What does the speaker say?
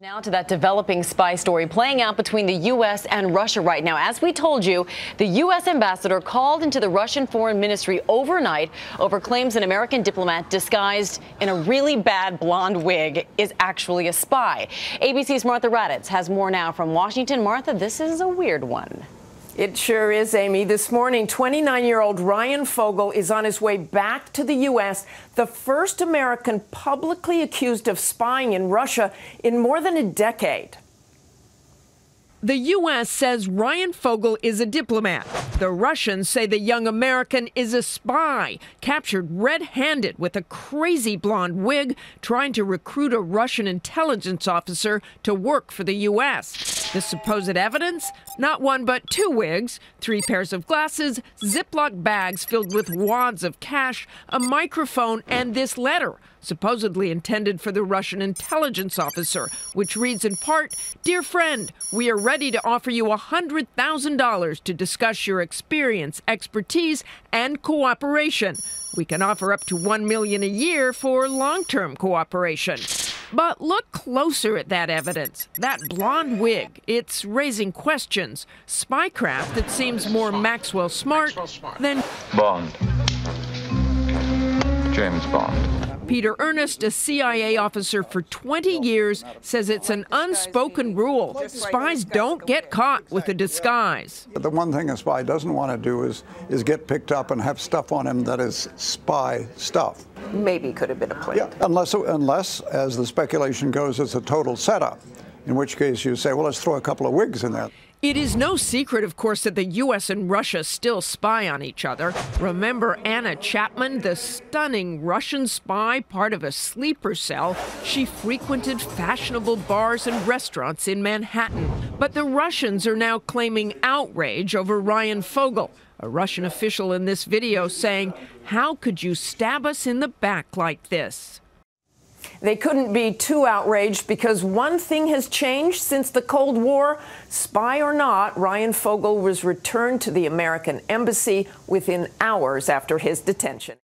Now to that developing spy story playing out between the U.S. and Russia right now. As we told you, the U.S. ambassador called into the Russian Foreign Ministry overnight over claims an American diplomat disguised in a really bad blonde wig is actually a spy. ABC's Martha Raddatz has more now from Washington. Martha, this is a weird one. It sure is, Amy. This morning, 29-year-old Ryan Fogel is on his way back to the U.S., the first American publicly accused of spying in Russia in more than a decade. The U.S. says Ryan Fogel is a diplomat. The Russians say the young American is a spy, captured red-handed with a crazy blonde wig, trying to recruit a Russian intelligence officer to work for the U.S. The supposed evidence? Not one but two wigs, 3 pairs of glasses, Ziploc bags filled with wads of cash, a microphone, and this letter, supposedly intended for the Russian intelligence officer, which reads in part, "Dear friend, we are ready to offer you $100,000 to discuss your experience, expertise, and cooperation. We can offer up to $1 million a year for long-term cooperation." But look closer at that evidence. That blonde wig, it's raising questions. Spycraft that seems more Maxwell Smart than Bond. James Bond. Peter Ernest, a CIA officer for 20 years, says it's an unspoken rule. Spies don't get caught with a disguise. The one thing a spy doesn't want to do is get picked up and have stuff on him that is spy stuff. Maybe could have been a plant. Yeah, unless, as the speculation goes, it's a total setup, in which case you say, well, let's throw a couple of wigs in there. It is no secret, of course, that the U.S. and Russia still spy on each other. Remember Anna Chapman, the stunning Russian spy, part of a sleeper cell? She frequented fashionable bars and restaurants in Manhattan. But the Russians are now claiming outrage over Ryan Fogel, a Russian official in this video saying, "How could you stab us in the back like this?" They couldn't be too outraged because one thing has changed since the Cold War. Spy or not, Ryan Fogel was returned to the American embassy within hours after his detention.